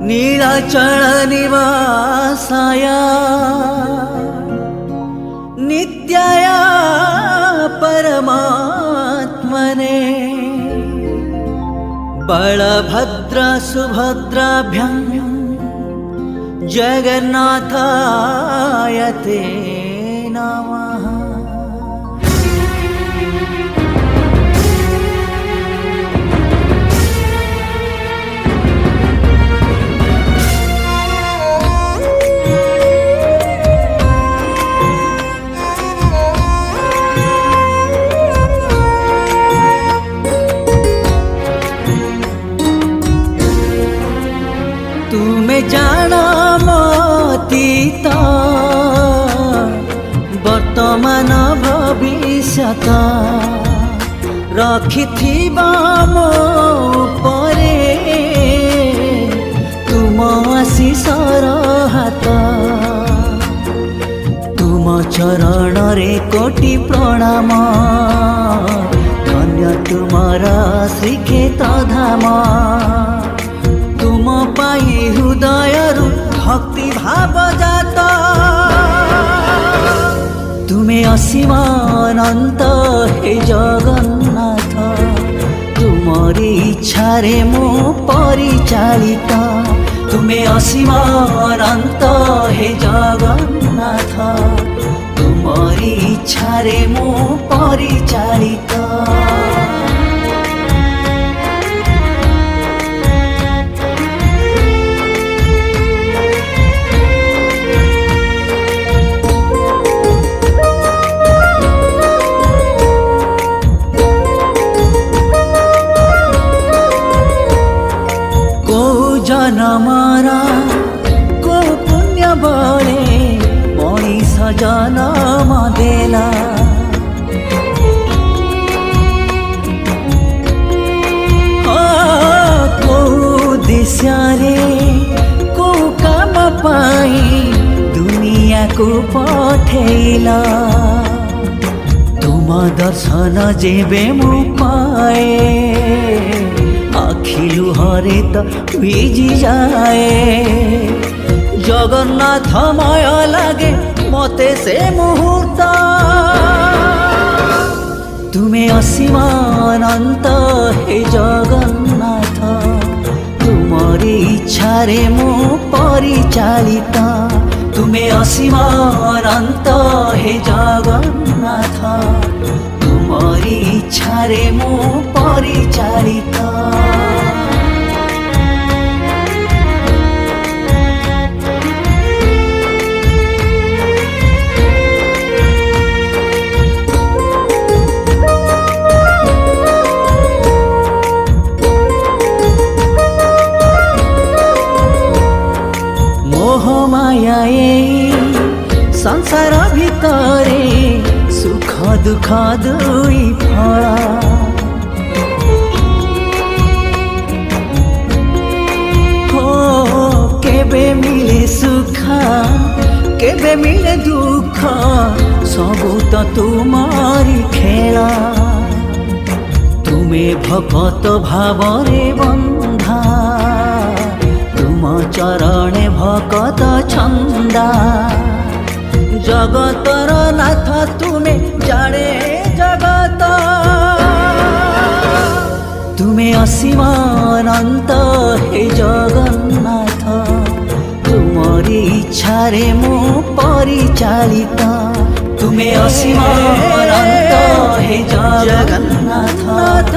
नीलाचल निवासाय नित्याय परमात्मने बलभद्र सुभद्राभ्यां जगन्नाथाय ते नमः। तुमे जाना मतीत वर्तमान भविष्यत रखिथिबा मो उपरे तुम आशीषर हाथ। तुम चरण रे कोटि प्रणाम धन्य तुमर श्रीक्षेत्र धाम। तुम पाई हृदयरु भक्ति भाव जात तुमे असीम अनंत हे जगन्नाथ। तुमरी इच्छा रे मो परिचालित तुमे असीम अनंत हे जगन्नाथ। तुमरी इच्छा रे मो परिचालित। जनमारा को पुण्य बले मनीष जनम देला। को उद्देश्य रे को काम पाई दुनिया को पठेला। तुम दर्शन जेबे मु पाए आखिलु हरे तो भिजी जाए। जगन्नाथ मय लागे मते से मुहूर्त तुमे असीम अनंत हे जगन्नाथ। तुमरी इच्छा रे मो परिचालित तुमे असीम अनंत हे जगन्नाथ। तुमरी इच्छा रे मो परिचालित। मोह माया संसार भितरे सुख दुख दुई फल। हो केबे मिले सुख केबे मिले दुख सबु तो तुमारी खेला। तुमे भगत भावरे बंधा तुम चरणे भगत छंदा। जगतर नाथ तुमे जाने जगत तुमे असीम अनंत हे जगन्नाथ। तुमरी इच्छा रे मो परिचालित तुमे असीम अनंत हे जगन्नाथ।